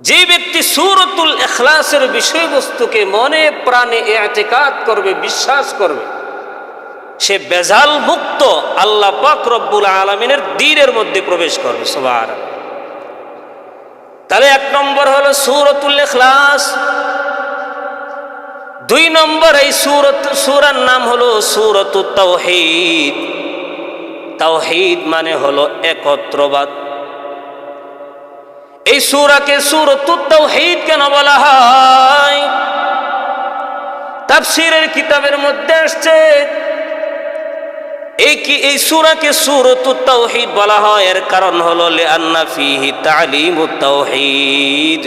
যে ব্যক্তি সূরাতুল ইখলাসের বিষয়বস্তুকে মনে প্রাণে ইতিকাদ করবে, বিশ্বাস করবে, সে বেজাল মুক্ত আল্লাহ পাক রব্বুল আলামিনের দ্বীনের মধ্যে প্রবেশ করবে। সুবহানাল্লাহ। তাহলে 1 নম্বর হলো সূরাতুল ইখলাস। 2 নম্বর এই সূরার নাম হলো সূরাতুত তাওহীদ। তাওহীদ মানে হলো একত্রবাদ। এই সূরাকে সূরাতুত তাওহীদ কেন বলা হয়? তাফসীরের কিতাবের মধ্যে আসছে এই সূরাকে সূরাতুত তাওহীদ বলা হয়, এর কারণ হলো লিআন্না ফীহি তা'লিমুত তাওহীদ।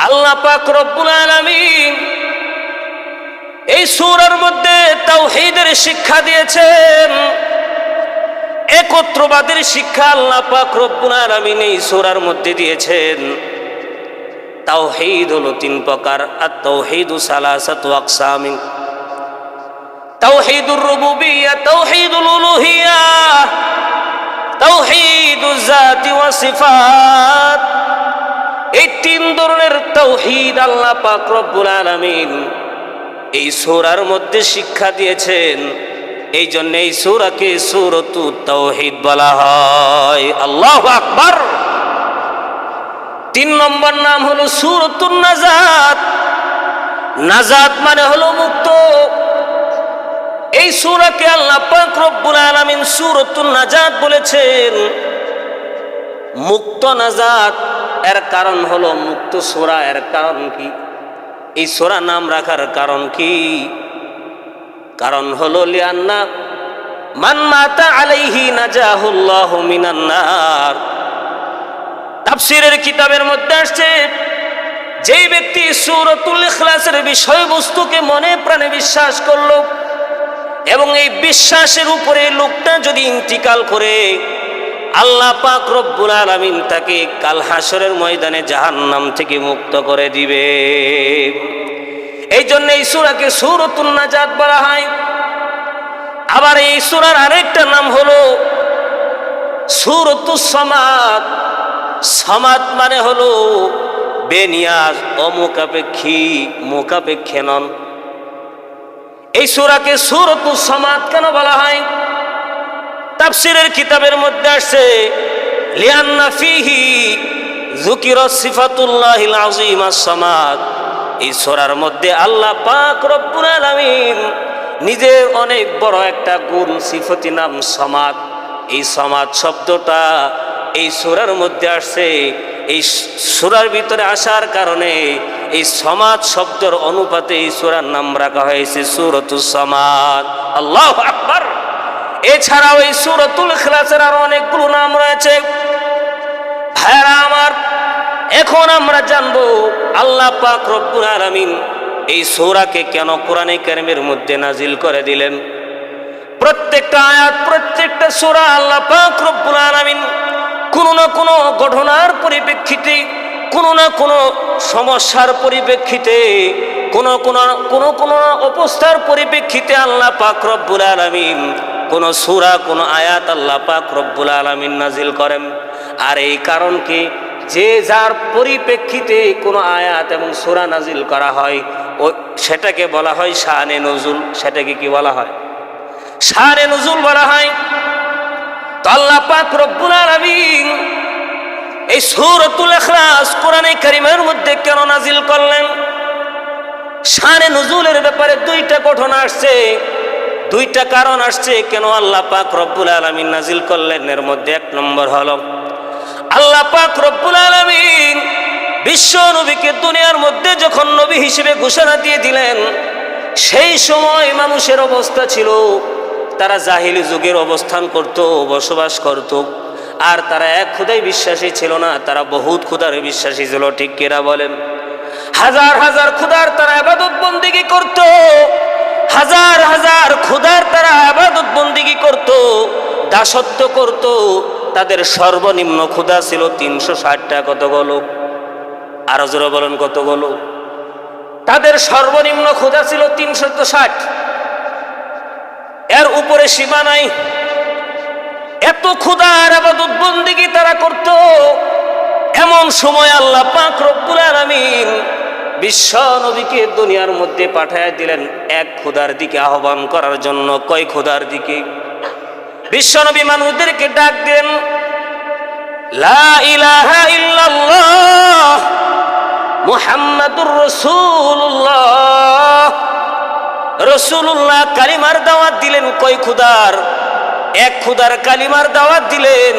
আল্লাহ পাক রব্বুল আলামিন এই সূরার মধ্যে তাওহীদের শিক্ষা দিয়েছেন, একত্রবাদের শিক্ষা আল্লাহ পাক রব্বুল আলামিন এই সূরার মধ্যে দিয়েছেন। তাওহীদ হলো 3 প্রকার। আত-তাওহীদু সালাসাতু আকসামিন, তাওহীদুর রুবুবিয়্যাহ, তাওহীদুল উলুহিয়্যাহ, তাওহীদুজ যাতি ওয়া সিফাত। এই 3 ধরনের তাওহীদ আল্লাহ পাক রব্বুল আলামিন এই সূরার মধ্যে শিক্ষা দিয়েছেন। এই জন্য এই সূরাকে সূরাতুত তাওহীদ বলা হয়। আল্লাহু আকবার। 3 নম্বর নাম হলো সূরাতুন নাজাত। নাজাত মানে হলো মুক্ত। এই সূরাকে আল্লাহ পাক রব্বুল আলামিন সূরাতুন নাজাত বলেছেন। মুক্ত নাজাত, এর কারণ হলো মুক্ত সূরা। এর কারণ কি? এই সূরা নাম রাখার কারণ কি? কারণ হলো লিআন্না মান মাতা আলাইহি নাজাহুল্লাহু মিনান নার। তাফসীরের কিতাবের মধ্যে আসছে যেই ব্যক্তি সূরাতুল ইখলাসের বিষয়বস্তুকে মনে প্রাণে বিশ্বাস করলো এবং এই বিশ্বাসের উপরে লোকটা যদি ইন্তিকাল করে, আল্লাহ পাক রব্বুল আলামিন তাকে কাল হাসরের ময়দানে জাহান্নাম থেকে মুক্ত করে দিবে। এই জন্য এই সূরাকে সূরাতুন নাজাত বলা হয়। আবার এই সূরার আরেকটা নাম হলো সূরাতুস সামাদ। সামাদ মানে হলো বেনিয়াজ, অমুখাপেক্ষী, মুখাপেক্ষী নন। এই সূরাকে সূরাতুস সামাদ কেন বলা হয়? তাফসীরের কিতাবের মধ্যে আসছে লিআন্না ফীহি যুকিরা সিফাতুল্লাহিল আযীমা সামাদ। এই সূরার মধ্যে আল্লাহ পাক রব্বুল আলামিন নিজের অনেক বড় একটা গুণ, সিফতি নাম সামাদ। এই সামাদ শব্দটা এই সূরার মধ্যে আসছে। এই সূরার ভিতরে আসার কারণে এই সামাদ শব্দের অনুপাতে এই সূরার নাম রাখা হয়েছে সূরাতুস সামাদ। আল্লাহু আকবার। এছাড়াও এই সূরাতুল ইখলাসের আরো অনেকগুলো নাম রয়েছে। ভাইরা আমার, এখন আমরা জানবো আল্লাহ পাক রব্বুল আলামিন এই সূরাকে কেন কোরআনে কারীমের মধ্যে নাজিল করে দিলেন। প্রত্যেকটা আয়াত, প্রত্যেকটা সূরা আল্লাহ পাক রব্বুল আলামিন কোনো না কোনো ঘটনার পরিপ্রেক্ষিতে, কোনো না কোনো সমস্যার পরিপ্রেক্ষিতে, কোনো অবস্থার পরিপ্রেক্ষিতে আল্লাহ পাক রব্বুল আলামিন কোন সূরা, কোন আয়াত আল্লাহ পাক রব্বুল আলামিন নাজিল করেন। আর এই কারণ কি? যে যার পরিপ্রেক্ষিতে কোনো আয়াত এবং সূরা নাজিল করা হয় ও সেটাকে বলা হয় শানে নুজুল। সেটাকে কি বলা হয়? শানে নুজুল বলা হয়। তো আল্লাহ পাক রব্বুল আলামিন এই সূরাতুল ইখলাস কোরআনে কারীমের মধ্যে কেন নাজিল করলেন? শানে নুজুলের ব্যাপারে 2টা ঘটনা আসছে, 2টা কারণ আসছে কেন আল্লাহ পাক রব্বুল আলামিন নাজিল করলেন। এর মধ্যে 1 নম্বর হলো আল্লাহ পাক রব্বুল আলামিন বিশ্ব নবীকে দুনিয়ার মধ্যে যখন নবী হিসেবে ঘোষণা দিয়ে দিলেন, সেই সময় মানুষের অবস্থা ছিল তারা জাহিলি যুগের অবস্থান করত, বসবাস করত। আর তারা এক খোদায় বিশ্বাসী ছিল না, তারা বহুত খোদার বিশ্বাসী ছিল। ঠিক কিনা বলেন? হাজার হাজার খোদার তারা ইবাদত বন্দেগী করত, হাজার হাজার খোদার তারা ইবাদত বন্দেগী করত, দাসত্ব করত। তাদের সর্বনিম্ন খোদা ছিল 360টা। কতগুলো? আরো জোরে বলেন, কতগুলো? তাদের সর্বনিম্ন খোদা ছিল 360। এর উপরে সীমা নাই। এত খোদার ইবাদত বন্দেগী তারা করত। এমন সময় আল্লাহ পাক রব্বুল আলামিন বিশ্ব নবীকে দুনিয়ার মধ্যে পাঠায় দিলেন এক খোদার দিকে আহ্বান করার জন্য। কয় খোদার দিকে? বিশ্ব নবী মানুষদেরকে ডাক দেন, লা ইলাহা ইল্লাল্লাহ মুহাম্মাদুর রাসূলুল্লাহ। রাসূলুল্লাহ কালিমার দাওয়াত দিলেন। কয় খোদার? এক খোদার কালিমার দাওয়াত দিলেন।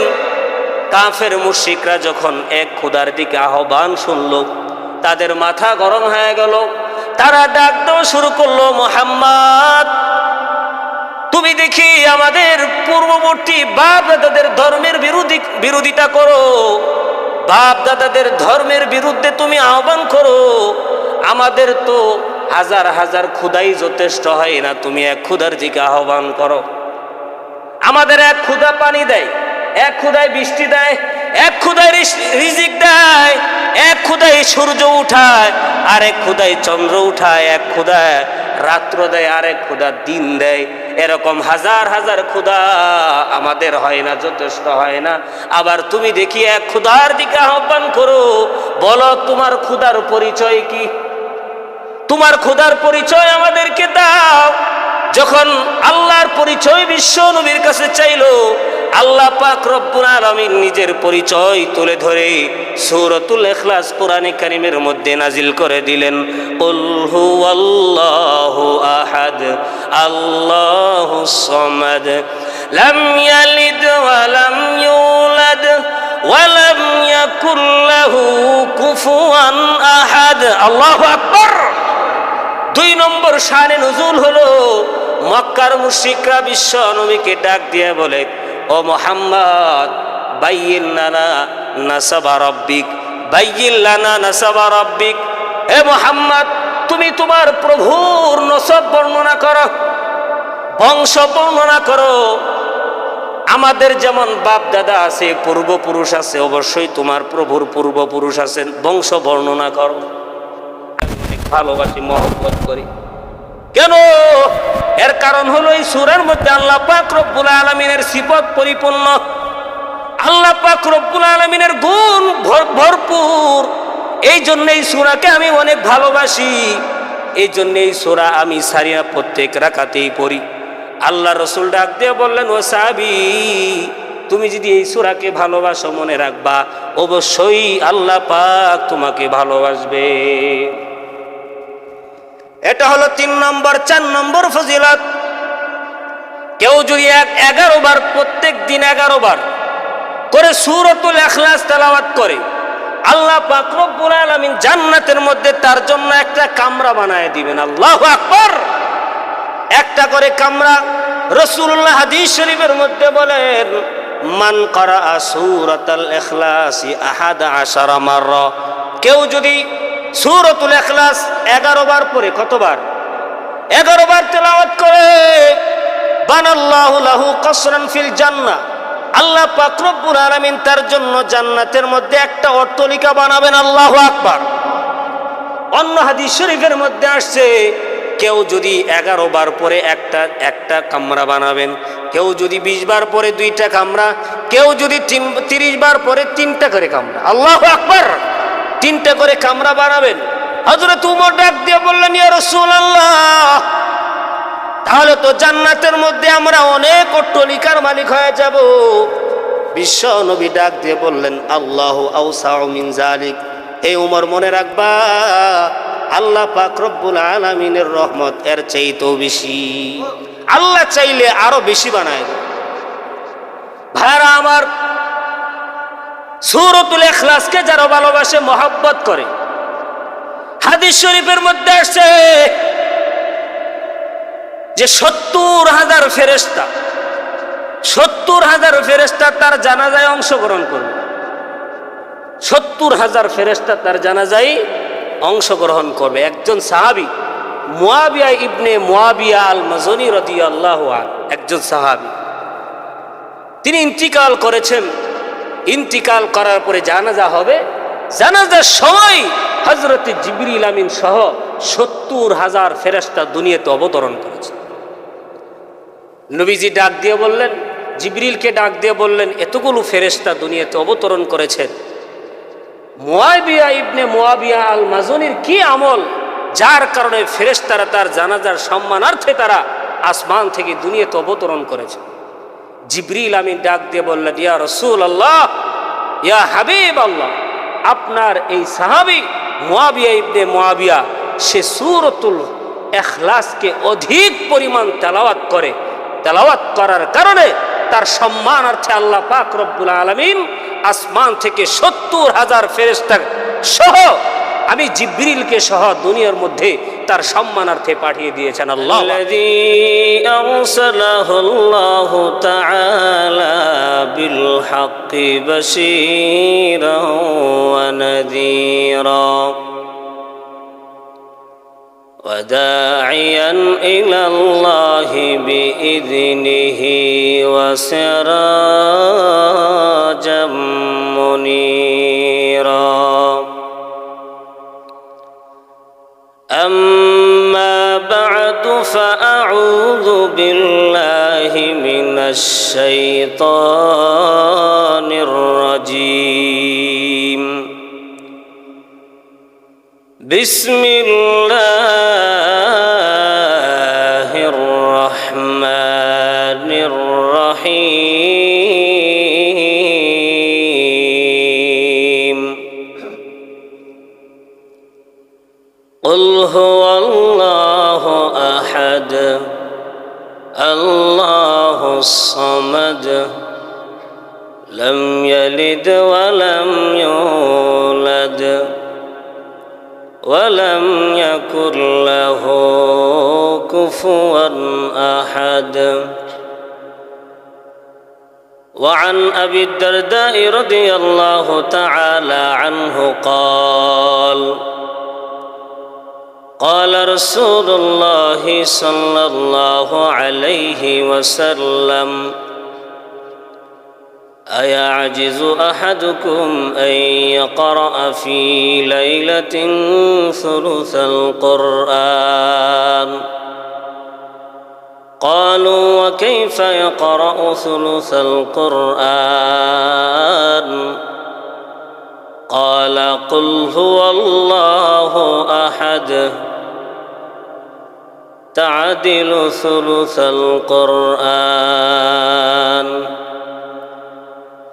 কাফের মুশরিকরা যখন এক খোদার দিকে আহ্বান শুনল, তাদের মাথা গরম হয়ে গেল। তারা ডাক দেওয়া শুরু করলো, মুহাম্মদ তুমি দেখি আমাদের পূর্ববর্তী বাপ দাদাদের ধর্মের বিরোধিতা করো, বাপ দাদাদের ধর্মের বিরুদ্ধে তুমি আহ্বান করো। আমাদের তো হাজার হাজার খোদাই যথেষ্ট হয় না, তুমি এক খোদার দিকে আহ্বান করো। আমাদের এক খোদা পানি দেয়, এক খোদায় বৃষ্টি দেয়, এক খোদায় রিজিক দেয়, এক খোদায় সূর্য উঠায়, আরেক খোদায় চন্দ্র উঠায়, এক খোদায় রাত্র দেয়, আরেক খোদা দিন দেয়। এরকম হাজার হাজার খোদা আমাদের হয় না, যথেষ্ট হয় না। আবার তুমি দেখি এক খোদার দিকে আহ্বান করো। বলো তোমার খোদার পরিচয় কি? তোমার খোদার পরিচয় আমাদেরকে দাও। যখন আল্লাহর পরিচয় বিশ্ব নবীর কাছে চাইলো, আল্লাহ পাক রব্বুল আলামিন নিজের পরিচয় তুলে ধরে সূরাতুল ইখলাস কোরআনে কারীমের মধ্যে নাজিল করে দিলেন। কুল হুয়াল্লাহু আহাদ আল্লাহুস সামাদ লাম ইয়ালিদ ওয়া লাম ইউলাদ ওয়া লাম ইয়াকুল লাহু কুফুয়ান আহাদ। আল্লাহু আকবার। 2 নম্বর শানে নুজুল হলো, মক্কার মুশরিকরা বিশ্ব নবীকে ডাক দিয়ে বলে, ও মুহাম্মদ বাইয়িন লানা নাসাবা রাব্বিক, বাইয়িন লানা নাসাবা রাব্বিক। হে মুহাম্মদ তুমি তোমার প্রভুর নসব বর্ণনা করো, বংশ বর্ণনা করো। আমাদের যেমন বাপ দাদা আছে, পূর্বপুরুষ আছে, অবশ্যই তোমার প্রভুর পূর্বপুরুষ আছেন, বংশ বর্ণনা করো। ভালোবাসি, মহব্বত করি। কেন? এর কারণ হলো এই সূরার মধ্যে আল্লাহ পাক রব্বুল আলামিনের সিফত পরিপূর্ণ, আল্লাহ পাক রব্বুল আলামিনের গুণ ভরপুর। এই জন্য এই সূরাকে আমি অনেক ভালোবাসি। এই জন্য এই সূরা আমি সারিয়া প্রত্যেক রাকাতেই পড়ি। আল্লাহ রসুল ডাক দিয়ে বললেন, ও সাহাবী তুমি যদি এই সূরাকে ভালোবাসো, মনে রাখবা অবশ্যই আল্লাহ পাক তোমাকে ভালোবাসবে। এটা হলো 3 নম্বর। 4 নম্বর ফজিলত, কেউ যদি 11 বার প্রত্যেক দিন 11 বার করে সূরাতুল ইখলাস তেলাওয়াত করে, আল্লাহ পাক রব্বুল আলামিন জান্নাতের মধ্যে তার জন্য একটা কামরা বানায় দিবেন। আল্লাহু আকবার। একটা করে কামরা। রাসূলুল্লাহ হাদিস শরীফের মধ্যে বলেন, মান ক্বারাআ সূরাতুল ইখলাসি 11 মাররা, কেউ যদি সূরাতুল ইখলাস 11 বার পড়ে, কতবার? 11 বার তেলাওয়াত করে, বানাল্লাহু লাহু কসরান ফিল জান্নাহ, আল্লাহ পাক রব্বুল আলামিন তার জন্য জান্নাতের মধ্যে একটা অট্টালিকা বানাবেন। আল্লাহু আকবার। অন্য হাদিস শরীফের মধ্যে আসছে, কেউ যদি 11 বার পরে একটা কামরা বানাবেন, কেউ যদি 20 বার পরে 2টা কামরা, কেউ যদি 30 বার পরে 3টা করে কামরা। আল্লাহু আকবার। 3টা করে কামরা বানাবেন। হযরত উমর ডাক দিয়ে বললেন, ইয়া রাসূলুল্লাহ তাহলে তো জান্নাতের মধ্যে আমরা অনেক অট্টালিকার মালিক হয়ে যাব। বিশ্ব নবী ডাক দিয়ে বললেন, আল্লাহু আওসাউ মিন যালিক। এই উমর মনে রাখবা, আল্লাহ পাক রব্বুল আলামিনের রহমত এর চাইতেও বেশি। আল্লাহ চাইলে আরো বেশি বানায়। ভাইরা আমার, সূরাতুল ইখলাসকে যারা ভালোবাসে, মহব্বত করে, হাদিস শরীফের মধ্যে আসছে যে 70,000 ফেরেশতা, 70,000 ফেরেশতা তার জানাজায় অংশগ্রহণ করবে। 70,000 ফেরেশতা তার জানাজায় অংশগ্রহণ করবে। একজন সাহাবী মুয়াবিয়া ইবনে মুয়াবিয়া আল মাজনী রাদিয়াল্লাহু আনহু, একজন সাহাবী, তিনি ইন্তিকাল করেছেন। ইন্তিকাল করার পরে জানাজা হবে। জানাজার সময় হযরত জিবরিল আমিন সহ 70,000 ফেরেশতা দুনিয়াতে অবতরণ করেছে। নবীজি ডাক দিয়ে বললেন, জিবরিলকে ডাক দিয়ে বললেন, এতগুলো ফেরেশতা দুনিয়াতে অবতরণ করেছেন, মুআবিয়া ইবনে মুআবিয়া আল মাজুনির কি আমল, যার কারণে ফেরেশতারা তার জানাজার সম্মানার্থে তারা আসমান থেকে দুনিয়াতে অবতরণ করেছে। জিবরিল আমিন ডাক দিয়ে বললেন, ইয়া রাসূলুল্লাহ, ইয়া হাবিব আল্লাহ, আপনার এই সাহাবী মুআবিয়া ইবনে মুআবিয়া সে সূরাতুল ইখলাসকে অধিক পরিমাণ তেলাওয়াত করে, তেলাওয়াত করার কারণে তার সম্মানার্থে আল্লাহ পাক রব্বুল আলামিন আসমান থেকে ৭০,০০০ ফেরেশতা সহ আমি জিবরিলকে সহ দুনিয়ার মধ্যে তার সম্মানার্থে পাঠিয়ে দিয়েছেন আল্লাহ। আল্লাযী আরসালাহুল্লাহু তাআলা বিল হাক্কি বাশীরান ওয়া নাযীরা وداعيا إلى الله بإذنه وسراجا منيرا أما بعد فأعوذ بالله من الشيطان الرجيم بسم الله الرحمن الرحيم قل هو الله أحد الله الصمد لم يلد ولم يولد ولم يكن له كفوا أحد وعن أبي الدرداء رضي الله تعالى عنه قال قال رسول الله صلى الله عليه وسلم أيعجز أحدكم أن يقرأ في ليلة ثلث القرآن قالوا وكيف يقرأ ثلث القرآن قال قل هو الله أحد تعدل ثلث القرآن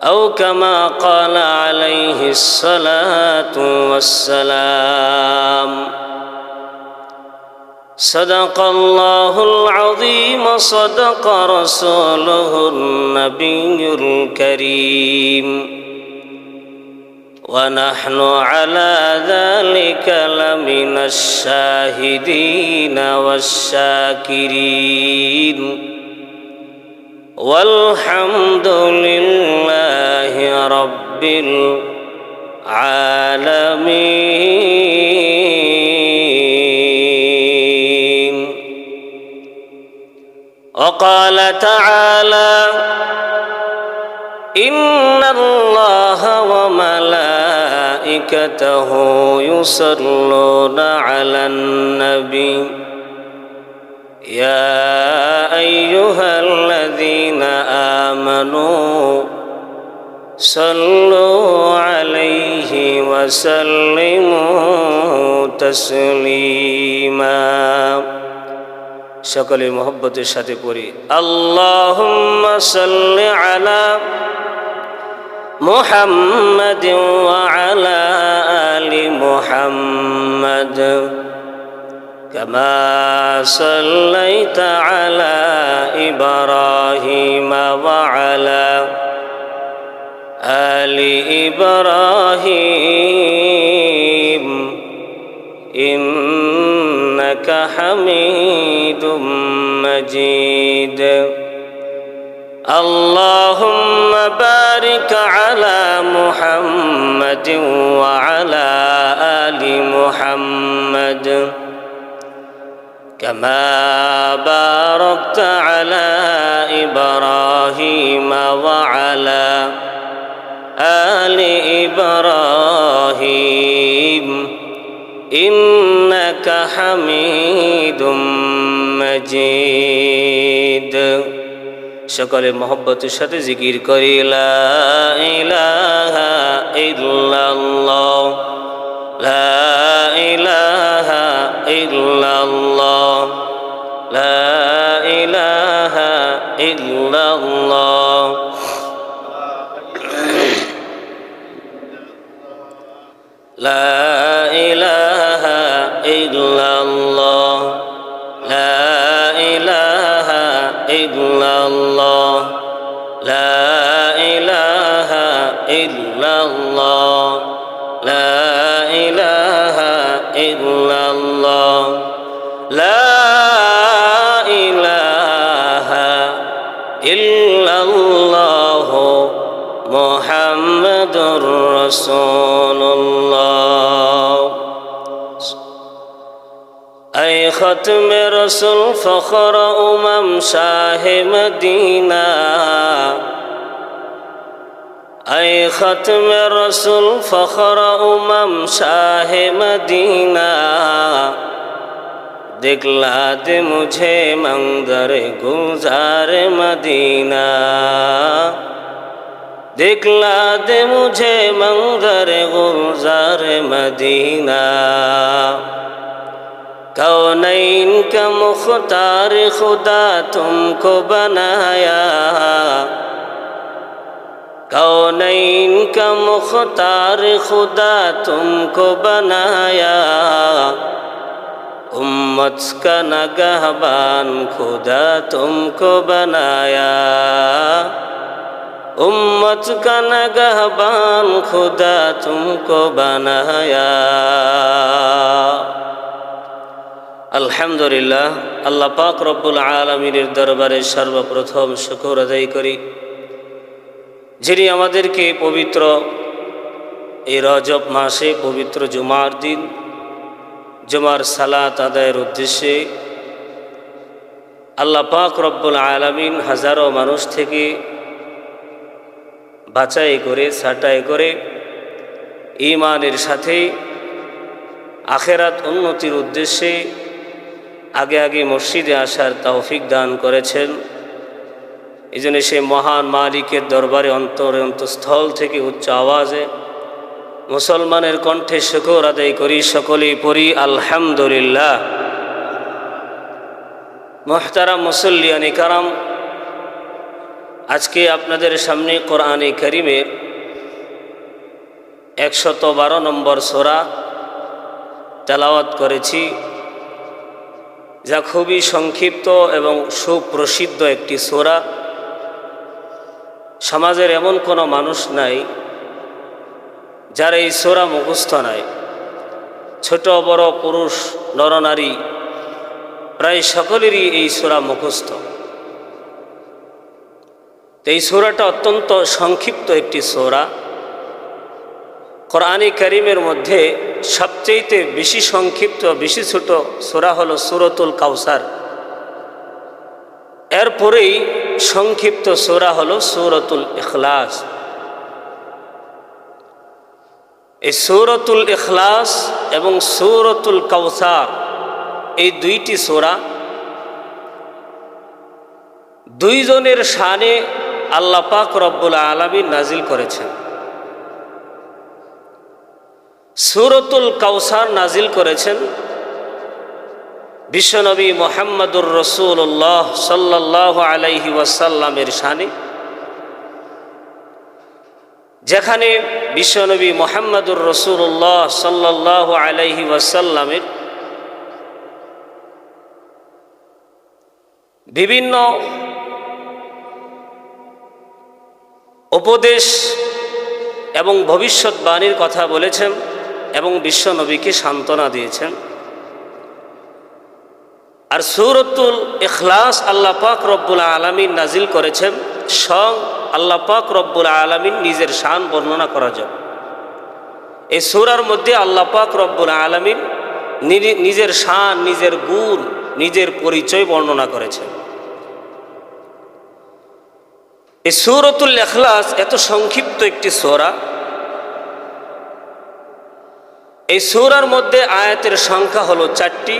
أو كما قال عليه الصلاة والسلام صدق الله العظيم صدق رسوله النبي الكريم ونحن على ذلك لمن الشاهدين والشاكرين والحمد لله رب العالمين وقال تعالى إن الله وملائكته يصلون على النبي يا أيها الذين آمنوا صلوا عليه وسلموا تسليما সকলে মোহব্বতের সাথে পড়ি আল্লাহুম্মা সাল্লি আলা মুহাম্মাদিন ওয়া আলা আলি মুহাম্মাদ كما صليت على إبراهيم وعلى آل إبراهيم إنك حميد مجيد اللهم بارك على محمد وعلى آل محمد كما باركت على إبراهيم وعلى آل إبراهيم إنك حميد مجيد সকলে মহব্বতের সাথে জিকির করি লা ইলাহা ইল্লাল্লাহ, লা ইলাহা ইল্লাল্লাহ, লা ইলাহা ইল্লাল্লাহ, লা ইলাহা ইল্লাল্লাহ, লা ইলাহা ইল্লাল্লাহ, লা ইলাহা ইল্লাল্লাহ, লা ইলাহা ইল্লাল্লাহ, লা ইলাহা ইল্লাল্লাহ মুহাম্মাদুর রাসূলুল্লাহ। ऐ ख़त्म रसूल फ़ख्र उमम शाह मदीना, ऐ ख़त्म रसूल फ़ख्र उमम शाह मदीना, दिखला दे मुझे मंज़र गुलज़ार मदीना, दिखला दे मुझे मंज़र गुलज़ार मदीना। कौनैन का मुख्तार खुदा तुमको बनाया, कौनैन का मुख्तार खुदा तुमको बनाया, उम्मत का नगहबान खुदा तुमको बनाया, उम्मत का नगहबान खुदा तुमको बनाया। আলহামদুলিল্লাহ, আল্লাহ পাক রব্বুল আলামিনের দরবারে সর্বপ্রথম শুকর আদায় করি, যিনি আমাদেরকে পবিত্র এই রজব মাসে পবিত্র জুমার দিন জুমার সালাত আদায়ের উদ্দেশ্যে আল্লাহ পাক রব্বুল আলামিন হাজারো মানুষ থেকে বাছাই করে ছাঁটাই করে ঈমানের সাথে আখিরাত উন্নতির উদ্দেশ্যে আগে আগে মসজিদে আসার তৌফিক দান করেছেন। এই জন্য সে মহান মালিকের দরবারে অন্তঃস্থল থেকে উচ্চ আওয়াজে মুসলমানের কণ্ঠে শুকর আদায় করি, সকলেই পড়ি আলহামদুলিল্লাহ। মুহতারাম মুসল্লিয়ানি কারাম, আজকে আপনাদের সামনে কোরআনে কারীমের 112 নম্বর সূরা তেলাওয়াত করেছি, যা খুবই সংক্ষিপ্ত এবং সুপ্রসিদ্ধ একটি সূরা। সমাজের এমন কোনো মানুষ নাই যার এই সূরা মুখস্থ নাই। ছোট বড়, পুরুষ নরনারী প্রায় সকলেরই এই সূরা মুখস্থ। এই সূরাটা অত্যন্ত সংক্ষিপ্ত একটি সূরা। কোরআনে কারীমের মধ্যে সবচেয়ে বেশি সংক্ষিপ্ত, বেশি ছোট সূরা হলো সূরাতুল কাউসার। এরপরেই সংক্ষিপ্ত সূরা হলো সূরাতুল ইখলাস। এই সূরাতুল ইখলাস এবং সূরাতুল কাউসার, এই দুইটি সূরা দুইজনের শানে আল্লাহ পাক রব্বুল আলামিন নাজিল করেছেন। সূরাতুল কাউসার নাজিল করেছেন বিশ্বনবী মুহাম্মদুর রাসূলুল্লাহ সাল্লাল্লাহু আলাইহি ওয়াসাল্লামের শানে, যেখানে বিশ্বনবী মুহাম্মদুর রাসূলুল্লাহ সাল্লাল্লাহু আলাইহি ওয়াসাল্লামের বিভিন্ন উপদেশ এবং ভবিষ্যৎবাণীর কথা বলেছেন এবং বিশ্বনবীকে সান্ত্বনা দিয়েছেন। আর সূরাতুল ইখলাস আল্লাহ পাক রব্বুল আলামিন নাজিল করেছেন স্বয়ং আল্লাহ পাক রব্বুল আলামিন নিজের শান বর্ণনা করা যায়। এই সূরার মধ্যে আল্লাহ পাক রব্বুল আলামিন নিজের শান, নিজের গুণ, নিজের পরিচয় বর্ণনা করেছেন। এই সূরাতুল ইখলাস এত সংক্ষিপ্ত একটি সূরা। এই সূরার মধ্যে আয়াতের সংখ্যা হলো 4টি,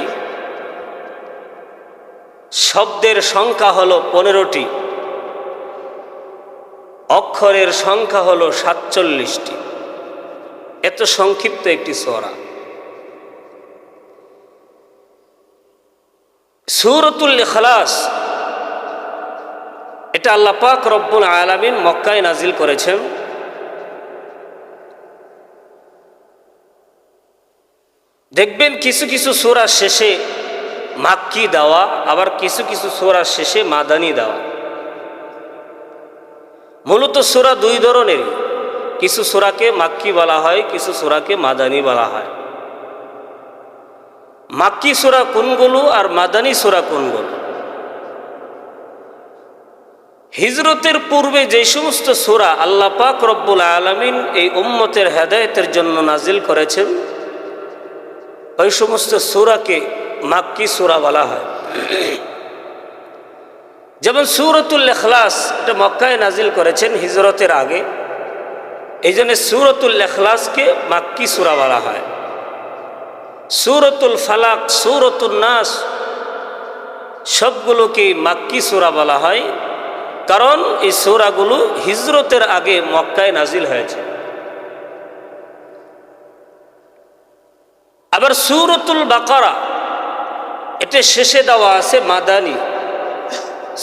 শব্দের সংখ্যা হলো 15টি। অক্ষরের সংখ্যা হলো 47টি। এত সংক্ষিপ্ত একটি সূরা। সূরাতুল ইখলাস এটা আল্লাহ পাক রব্বুল আলামিন মক্কায় নাজিল করেছেন। দেখবেন কিছু কিছু সূরা শেষে মাক্কি দেওয়া, আবার কিছু কিছু সূরা শেষে মাদানী দেওয়া। মূলত সূরা দুই ধরনের, কিছু সূরাকে মাক্কি বলা হয়, কিছু সূরাকে মাদানী বলা হয়। মাক্কি সূরা কোনগুলো আর মাদানী সূরা কোনগুলো? হিজরতের পূর্বে যে সমস্ত সূরা আল্লাহ পাক রব্বুল আলামিন এই উম্মতের হেদায়েতের জন্য নাজিল করেছেন, ওই সমস্ত সূরাকে মাক্কি সূরা বলা হয়। যেমন সূরাতুল ইখলাস, এটা মক্কায় নাজিল করেছেন হিজরতের আগে, এই জন্য সূরাতুল ইখলাসকে মাক্কি সূরা বলা হয়। সূরাতুল ফালাক, সূরাতুন নাস সবগুলোকে মাক্কি সূরা বলা হয়, কারণ এই সূরাগুলো হিজরতের আগে মক্কায় নাজিল হয়েছে। আবার সূরাতুল বাকারা, এটা শেষে দেওয়া আছে মাদানী,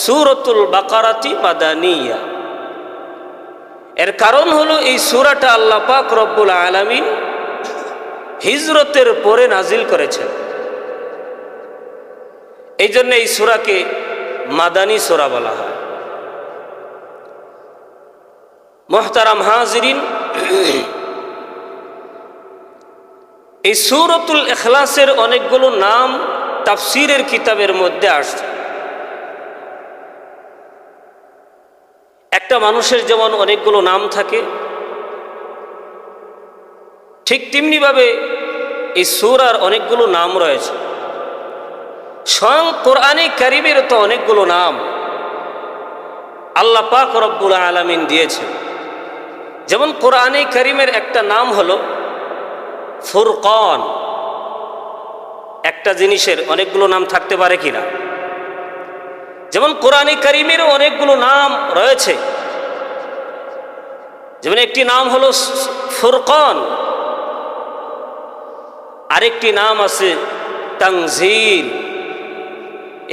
সূরাতুল বাকারাতি মাদানিয়া। এর কারণ হলো এই সূরাটা আল্লাহ পাক রব্বুল আলামিন হিজরতের পরে নাজিল করেছেন, এই জন্য এই সূরাকে মাদানী সূরা বলা হয়। মুহতারাম হাজিরিন, এই সূরাতুল ইখলাসের অনেকগুলো নাম তাফসীরের কিতাবের মধ্যে আসছে। একটা মানুষের যেমন অনেকগুলো নাম থাকে, ঠিক তেমনিভাবে এই সূরার অনেকগুলো নাম রয়েছে। স্বয়ং কোরআনে কারীমের তো অনেকগুলো নাম আল্লাহ পাক রব্বুল আলামিন দিয়েছেন। যেমন কোরআনে কারীমের একটা নাম হলো ফুরকান। একটা জিনিসের অনেকগুলো নাম থাকতে পারে কিনা? যেমন কোরআনে কারীমেরও অনেকগুলো নাম রয়েছে। যেমন একটি নাম হলো ফুরকান, আরেকটি নাম আছে তানজিল।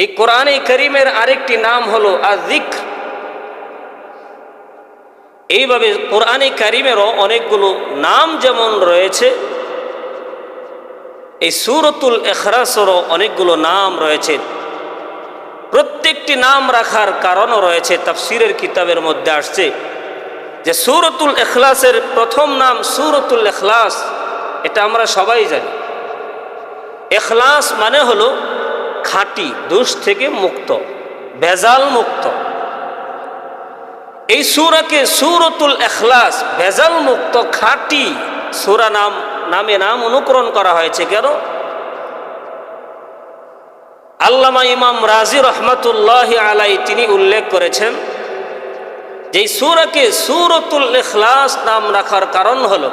এই কোরআনে কারীমের আরেকটি নাম হলো আয-যিকর। এইভাবে কোরআনে কারীমেরও অনেকগুলো নাম যেমন রয়েছে, এই সূরাতুল ইখলাসেরও অনেকগুলো নাম রয়েছে। প্রত্যেকটি নাম রাখার কারণও রয়েছে। তাফসীরের কিতাবের মধ্যে আসছে যে সূরাতুল ইখলাসের প্রথম নাম সূরাতুল ইখলাস, এটা আমরা সবাই জানি। ইখলাস মানে হলো খাঁটি, দোষ থেকে মুক্ত, ভেজাল মুক্ত। এই সূরাকে সূরাতুল ইখলাস, ভেজাল মুক্ত খাঁটি সূরা নামে নাম অনুকরণ করা হয়েছে। কেন? আল্লামা ইমাম রাজি রহমাতুল্লাহি আলাইহি তিনি উল্লেখ করেছেন যে এই সূরাকে সূরাতুল ইখলাস নাম রাখার কারণ হলো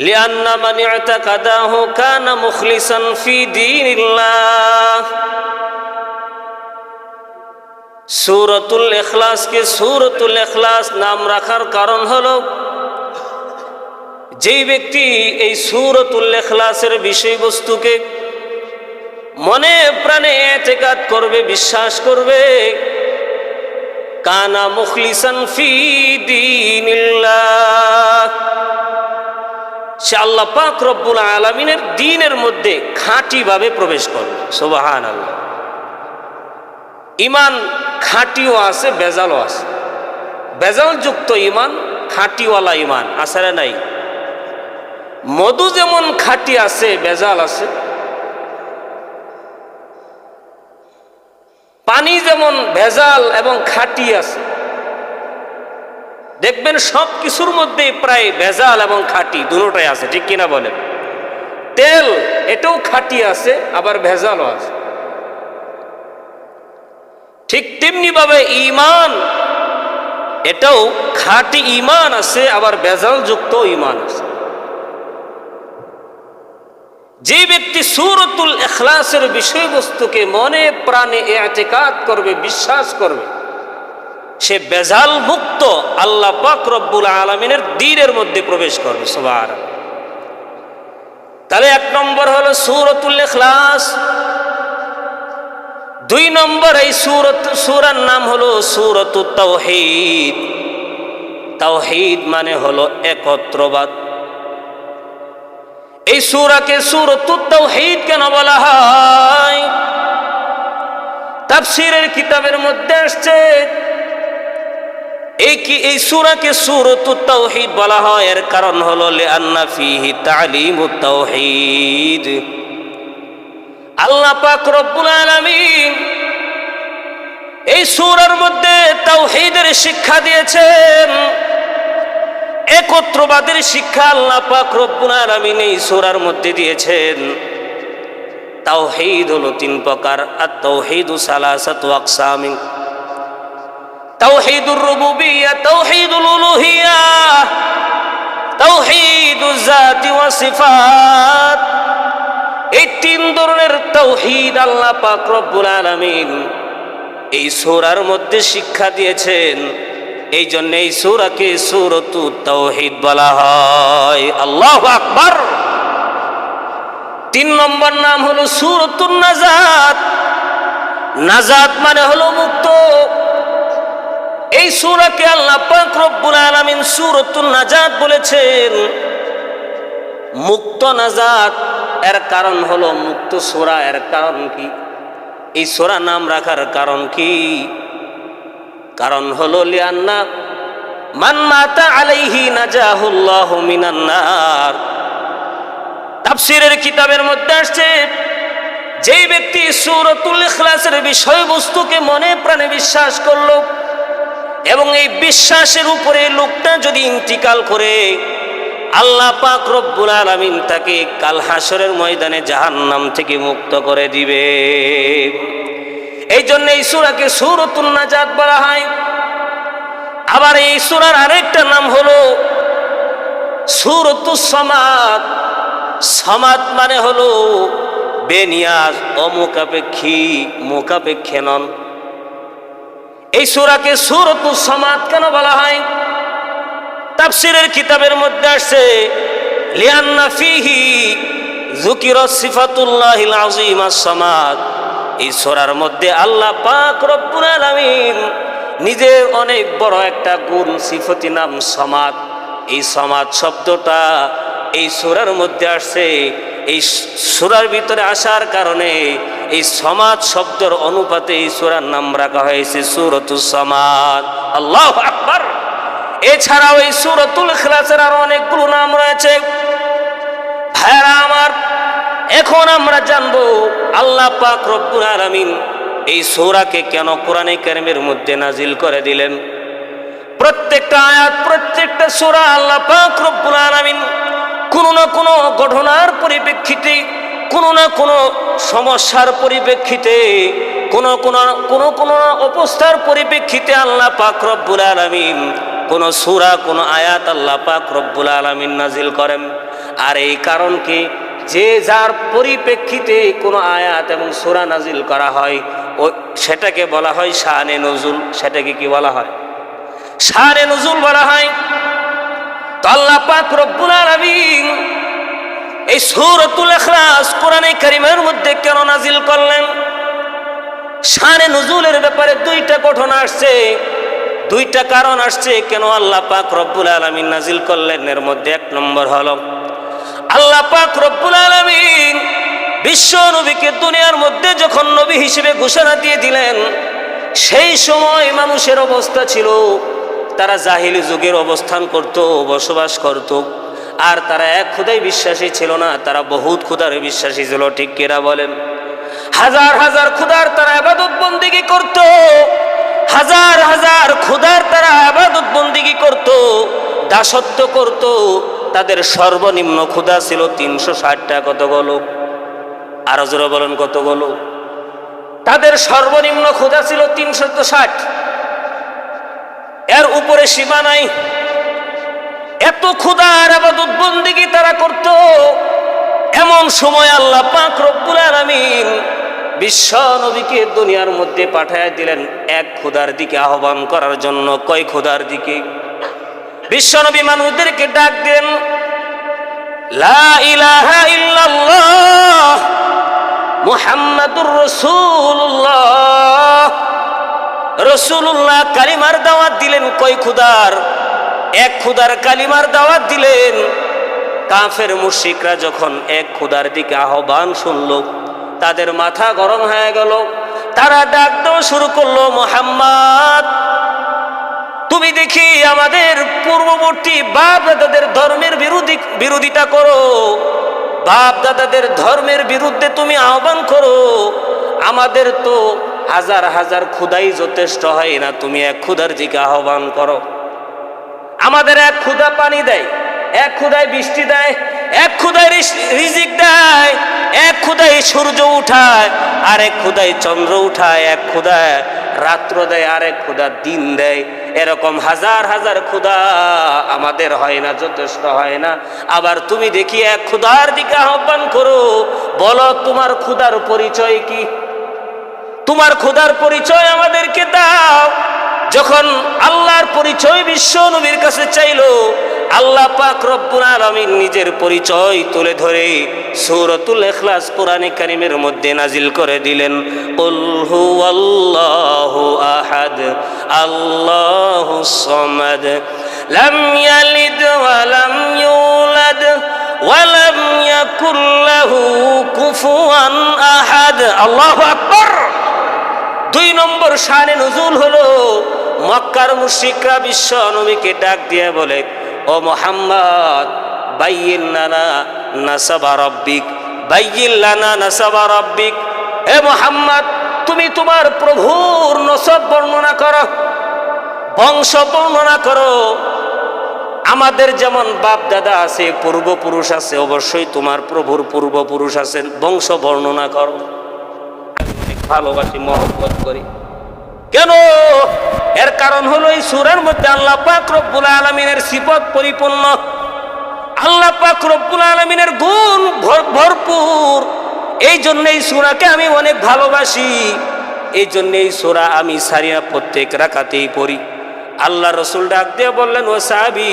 লিআন্না মান ইতাকাদাহু কানা মুখলিসান ফি দীনিল্লাহ। সূরাতুল ইখলাসকে সূরাতুল ইখলাস নাম রাখার কারণ হলো যেই ব্যক্তি এই সূরাতুল ইখলাসের বিষয়বস্তুকে মনে প্রাণে ইতিকাদ করবে, বিশ্বাস করবে, কানা মুখলিসান ফি দীনিল্লাহ, সে আল্লাহ পাক রব্বুল আলামিনের দ্বীনের মধ্যে খাঁটিভাবে প্রবেশ করবে। সুবহানাল্লাহ। ঈমান খাঁটিও আছে, বেজালও আছে। বেজালযুক্ত ঈমান, খাঁটিওয়ালা ঈমান আছে না নাই? মধু যেমন খাঁটি আছে, বেজাল আছে। পানি যেমন ভেজাল এবং খাঁটি আছে। দেখবেন সব কিছুর মধ্যে প্রায় ভেজাল এবং খাঁটি দুটোটাই আছে, ঠিক কিনা বলেন? তেল এটাও খাঁটি আছে, আবার ভেজালও আছে। ঠিক তেমনি ভাবে ঈমান, এটাও খাঁটি ঈমান আছে, আবার ভেজালযুক্ত ঈমান আছে। যে ব্যক্তি সূরাতুল ইখলাসের বিষয়বস্তুকে মনে প্রাণে ইতিকাদ করবে, বিশ্বাস করবে, সে বেজাল মুক্ত আল্লাহ পাক রব্বুল আলামিনের দ্বীনের মধ্যে প্রবেশ করবে। সুবহানাল্লাহ। তাহলে 1 নম্বর হলো সূরাতুল ইখলাস। 2 নম্বর এই সূরার নাম হলো সূরাতুত তাওহীদ। তাওহীদ মানে হলো একত্রবাদ। এই সূরাকে সূরাতুত তাওহীদ কেন বলা হয়? তাফসীরের কিতাবের মধ্যে আসছে এই সূরাকে সূরাতুত তাওহীদ বলা হয়, এর কারণ হলো লিআন্না ফীহি তা'লিমুত তাওহীদ। আল্লাহ পাক রব্বুল আলামিন এই সূরার মধ্যে তাওহীদের শিক্ষা দিয়েছেন, একত্রবাদের শিক্ষা আল্লাহ পাক রব্বুল আলামিন এই সূরার মধ্যে দিয়েছেন। তাওহীদ হলো 3 প্রকার। আত-তাওহীদু সালাসাতু আকসামিন, তাওহীদুর রুবুবিয়্যা, তাওহীদুল উলুহিয়্যা, তাওহীদুজ যাতি ওয়া সিফাত। এই 3 ধরনের তাওহীদ আল্লাহ পাক রব্বুল আলামিন এই সূরার মধ্যে শিক্ষা দিয়েছেন। এই জন্য এই সূরাকে সূরাতুত তাওহীদ বলা হয়। আল্লাহু আকবার। 3 নম্বর নাম হলো সূরাতুন নাজাত। নাজাত মানে হলো মুক্ত। এই সূরাকে আল্লাহ পাক রব্বুল আলামিন সূরাতুন নাজাত বলেছেন। মুক্ত নাজাত, এর কারণ হলো মুক্ত সূরা। এর কারণ কি? এই সূরা নাম রাখার কারণ কি? কারণ হলো লিআন্না মান মাতা আলাইহি নাজাহুল্লাহু মিনান নার। তাফসীরের কিতাবের মধ্যে আসছে যেই ব্যক্তি সূরাতুল ইখলাসের বিষয়বস্তুকে মনে প্রাণে বিশ্বাস করলো এবং এই বিশ্বাসের উপরে লোকটা যদি ইন্তিকাল করে, আল্লাহ পাক রব্বুল আলামিন তাকে কাল হাসরের ময়দানে জাহান্নাম থেকে মুক্ত করে দিবে। এই জন্য এই সূরাকে সূরাতুন নাজাত বলা হয়। আবার এই সূরার আরেকটা নাম হলো সূরাতুস সামাদ। সামাদ মানে হলো বেনিয়াজ, অমুখাপেক্ষী, মুখাপেক্ষী নন। এই সূরাকে সূরাতুস সামাদ কেন বলা হয়? তাফসীরের কিতাবের মধ্যে আসছে লিআন্না ফীহি যুকিরা সিফাতুল্লাহিল আযীমাস সামাদ। এই সূরার মধ্যে আল্লাহ পাক রব্বুল আলামিন নিজের অনেক বড় একটা গুণ সিফতি নাম সামাদ। এই সামাদ শব্দটা এই সূরার মধ্যে আসছে। এই সূরার ভিতরে আসার কারণে এই সামাদ শব্দের অনুপাতে এই সূরার নাম রাখা হয়েছে সূরাতুস সামাদ। আল্লাহু আকবার। এছাড়াও এই সূরাতুল ইখলাসের আরো অনেকগুলো নাম রয়েছে। ভাইরা আমার, এখন আমরা জানবো আল্লাহ পাক রব্বুল আলামিন এই সূরাকে কেন কোরআনে কারীমের মধ্যে নাজিল করে দিলেন। প্রত্যেকটা আয়াত, প্রত্যেকটা সূরা আল্লাহ পাক রব্বুল আলামিন কোনো না কোনো ঘটনার পরিপ্রেক্ষিতে, কোনো না কোনো সমস্যার পরিপ্রেক্ষিতে, কোনো অবস্থার পরিপ্রেক্ষিতে আল্লাহ পাক রব্বুল আলামিন কোন সূরা, কোন আয়াত আল্লাহ পাক রব্বুল আলামিন নাজিল করেন। আর এই কারণ কি? যে যার পরিপ্রেক্ষিতে কোনো আয়াত এবং সূরা নাজিল করা হয় ও সেটাকে বলা হয় শানে নুজুল। সেটাকে কি বলা হয়? শানে নুজুল বলা হয়। তো আল্লাহ পাক রব্বুল আলামিন এই সূরাতুল ইখলাস কোরআনে কারীমের মধ্যে কেন নাজিল করলেন? শানে নুজুলের ব্যাপারে 2টা ঘটনা আসছে, 2টা কারণ আসছে কেন আল্লাহ পাক রব্বুল আলামিন নাজিল করলেন। এর মধ্যে 1 নম্বর হলো আল্লাহ পাক রব্বুল আলামিন বিশ্ব নবীকে দুনিয়ার মধ্যে যখন নবী হিসেবে ঘোষণা দিয়ে দিলেন, সেই সময় মানুষের অবস্থা ছিল তারা জাহিলি যুগের অবস্থান করত, বসবাস করত। আর তারা এক খোদাই বিশ্বাসী ছিল না, তারা বহুত খোদার বিশ্বাসী ছিল। ঠিক কিনা বলেন? হাজার হাজার খোদার তারা ইবাদত বন্দেগী করত, হাজার হাজার খোদার তারা ইবাদত বন্দেগী করত, দাসত্ব করত। তাদের সর্বনিম্ন খোদা ছিল 360টা। কতগুলো? আরো জোরে বলেন, কতগুলো? তাদের সর্বনিম্ন খোদা ছিল 360। এর উপরে সীমা নাই। এত খোদার ইবাদত বন্দেগী তারা করত। এমন সময় আল্লাহ পাক রব্বুল আলামিন বিশ্ব নবীকে দুনিয়ার মধ্যে পাঠায় দিলেন এক খোদার দিকে আহ্বান করার জন্য। কয় খোদার দিকে? বিশ্ব নবী মানুষদেরকে ডাক দেন, লা ইলাহা ইল্লাল্লাহ মুহাম্মাদুর রাসূলুল্লাহ। রাসূলুল্লাহ কালিমার দাওয়াত দিলেন। কয় খোদার? এক খোদার কালিমার দাওয়াত দিলেন। কাফের মুশরিকরা যখন এক খোদার দিকে আহ্বান শুনল, তাদের মাথা গরম হয়ে গেল। তারা ডাক দেওয়া শুরু করলো, মুহাম্মদ তুমি দেখি আমাদের পূর্ববর্তী বাপ দাদাদের ধর্মের বিরোধিতা করো, বাপ দাদাদের ধর্মের বিরুদ্ধে তুমি আহ্বান করো। আমাদের তো হাজার হাজার খুদাই যথেষ্ট হয় না, তুমি এক খুদার দিকে আহ্বান করো। আমাদের এক খুদা পানি দেয়, এক খুদাই বৃষ্টি দেয়, এক খুদাই রিজিক দেয়, এক খুদাই সূর্য উঠায়, আরেক খুদাই চন্দ্র উঠায়, এক খুদায় রাত্র দেয়, আরেক খুদা দিন দেয়। এরকম হাজার হাজার খুদা আমাদের হয় না, যথেষ্ট হয় না। আবার তুমি দেখি এক খুদার দিকে আহ্বান করো। বলো তোমার খুদার পরিচয় কি? তোমার খুদার পরিচয় আমাদেরকে দাও। যখন আল্লাহর পরিচয় বিশ্ব নবীর কাছে চাইলো, আল্লাহ পাক রব্বুল আলামিন নিজের পরিচয় তুলে ধরে সূরাতুল ইখলাস কোরআনে কারীমের মধ্যে নাজিল করে দিলেন। কুল হুয়াল্লাহু আহাদ আল্লাহুস সামাদ লাম ইয়ালিদ ওয়া লাম ইউলাদ ওয়া লাম ইয়াকুল লাহু কুফুয়ান আহাদ। আল্লাহু আকবার। 2 নম্বর শানে নুজুল হলো, মক্কার মুশরিকরা বিশ্ব নবীকে ডাক দিয়ে বলে, ও মুহাম্মদ বাইয়িন লানা নাসাবা রাব্বিক, বাইয়িন লানা নাসাবা রাব্বিক। হে মুহাম্মদ তুমি তোমার প্রভুর নসব বর্ণনা করো, বংশ বর্ণনা করো। আমাদের যেমন বাপ দাদা আছে, পূর্বপুরুষ আছে, অবশ্যই তোমার প্রভুর পূর্বপুরুষ আছেন, বংশ বর্ণনা করো। ভালোবাসি, মহব্বত করি। কেন? এর কারণ হলো এই সূরার মধ্যে আল্লাহ পাক রব্বুল আলামিনের সিফত পরিপূর্ণ, আল্লাহ পাক রব্বুল আলামিনের গুণ ভরপুর। এই জন্য এই সূরাকে আমি অনেক ভালোবাসি। এই জন্য এই সূরা আমি সারিয়া প্রত্যেক রাকাতেই পড়ি। আল্লাহ রাসূল ডাক দিয়ে বললেন, ও সাহাবী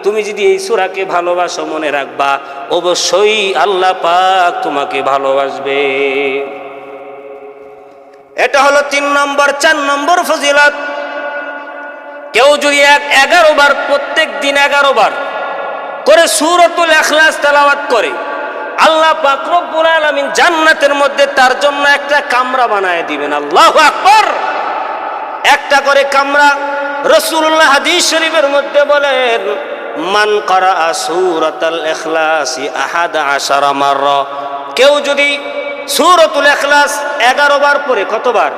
তুমি যদি এই সূরাকে ভালোবাসো, মনে রাখবা অবশ্যই আল্লাহ পাক তোমাকে ভালোবাসবে। এটা হলো 3 নম্বর। 4 নম্বর ফজিলত, কেউ যদি 11 বার প্রত্যেক দিন 11 বার করে সূরাতুল ইখলাস তেলাওয়াত করে, আল্লাহ পাক রব্বুল আলামিন জান্নাতের মধ্যে তার জন্য একটা কামরা বানায় দিবেন। আল্লাহু আকবার। একটা করে কামরা। রাসূলুল্লাহ হাদিস শরীফের মধ্যে বলেন, মান ক্বারাআ সূরাতুল ইখলাস 11 মাররা, কেউ যদি সূরাতুল ইখলাস 11 বার পড়ে, কতবার?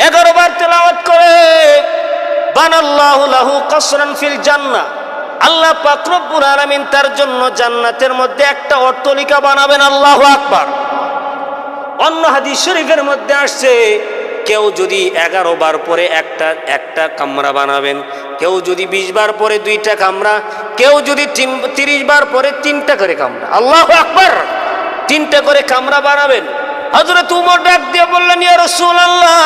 11 বার তেলাওয়াত করে, বানাল্লাহু লাহু কসরান ফিল জান্নাহ, আল্লাহ পাক রব্বুল আলামিন তার জন্য জান্নাতের মধ্যে একটা অট্টালিকা বানাবেন। আল্লাহু আকবার। অন্য হাদিস শরীফের মধ্যে আসছে, কেউ যদি 11 বার পরে একটা কামরা বানাবেন, কেউ যদি 20 বার পরে 2টা কামরা, কেউ যদি 30 বার পরে 3টা করে কামরা। আল্লাহু আকবার। 3টা করে কামরা বানাবেন। হযরত উমর ডাক দিয়ে বললেন, ইয়া রাসূলুল্লাহ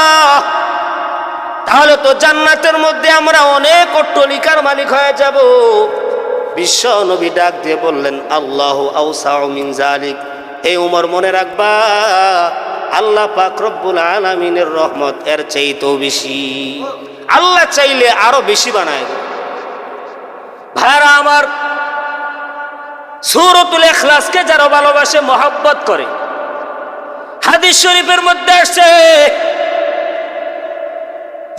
তাহলে তো জান্নাতের মধ্যে আমরা অনেক অট্টালিকার মালিক হয়ে যাব। বিশ্ব নবী ডাক দিয়ে বললেন, আল্লাহু আওসাউ মিন যালিক। এই উমর মনে রাখবা, আল্লাহ পাক রব্বুল আলামিনের রহমত এর চাইতেও বেশি। আল্লাহ চাইলে আরো বেশি বানায়। ভাইরা আমার, সূরাতুল ইখলাসকে যারা ভালোবাসে, মহব্বত করে, হাদিস শরীফের মধ্যে আসছে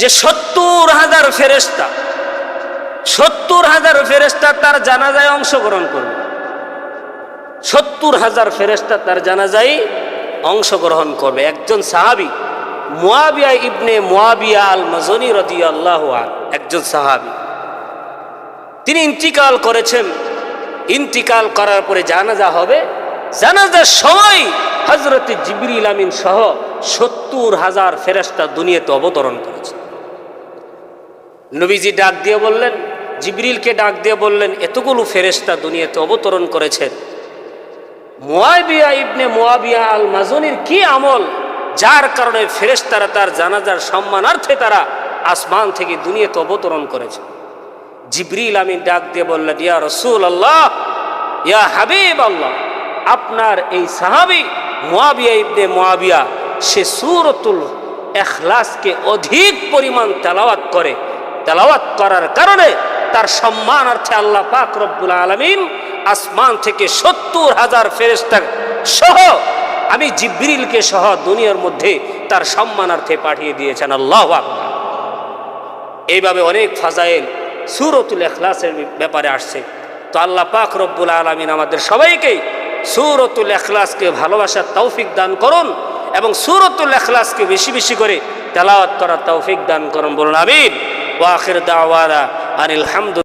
যে 70,000 ফেরেশতা, 70,000 ফেরেশতা তার জানাজায় অংশগ্রহণ করবে। 70,000 ফেরেশতা তার জানাজায় অংশগ্রহণ করবে। একজন সাহাবী মুয়াবিয়া ইবনে মুয়াবিয়া আল মাজনি রাদিয়াল্লাহু আনহু, একজন সাহাবী, তিনি ইন্তিকাল করেছেন। ইন্তিকাল করার পরে জানাজা হবে। জানাজার সময় হযরত জিবরিল আমিন সহ 70,000 ফেরেশতা দুনিয়াতে অবতরণ করেছে। নবীজি ডাক দিয়ে বললেন, জিবরিলকে ডাক দিয়ে বললেন, এতগুলো ফেরেশতা দুনিয়াতে অবতরণ করেছেন, মুয়াবিয়া ইবনে মুয়াবিয়া আল মাজুনির কি আমল, যার কারণে ফেরেশতারা তার জানাজার সম্মানার্থে তারা আসমান থেকে দুনিয়াতে অবতরণ করেছে। জিবরিল আমিন ডাক দিয়ে বললেন, ইয়া রাসূলুল্লাহ, ইয়া হাবিব আল্লাহ, আপনার এই সাহাবী মুয়াবিয়া ইবনে মুয়াবিয়া সে সূরাতুল ইখলাসকে অধিক পরিমাণ তেলাওয়াত করে, তেলাওয়াত করার কারণে তার সম্মানার্থে আল্লাহ পাক রব্বুল আলামিন আসমান থেকে ৭০,০০০ ফেরেশতা সহ আমি জিবরিলকে সহ দুনিয়ার মধ্যে তার সম্মানার্থে পাঠিয়ে দিয়েছেন। আল্লাহু আকবার। এইভাবে অনেক ফাজাইল সূরাতুল ইখলাসের ব্যাপারে আসছে। তো আল্লাহ পাক রব্বুল আলামিন আমাদের সবাইকে সূরাতুল ইখলাসকে ভালোবাসার তৌফিক দান করুন এবং সূরাতুল ইখলাসকে বেশি বেশি করে তেলাওয়াত করার তৌফিক দান করুন। বলুন আমিন। ওয়া আখির দাওয়ানা আনিল হামদুলিল্লাহ।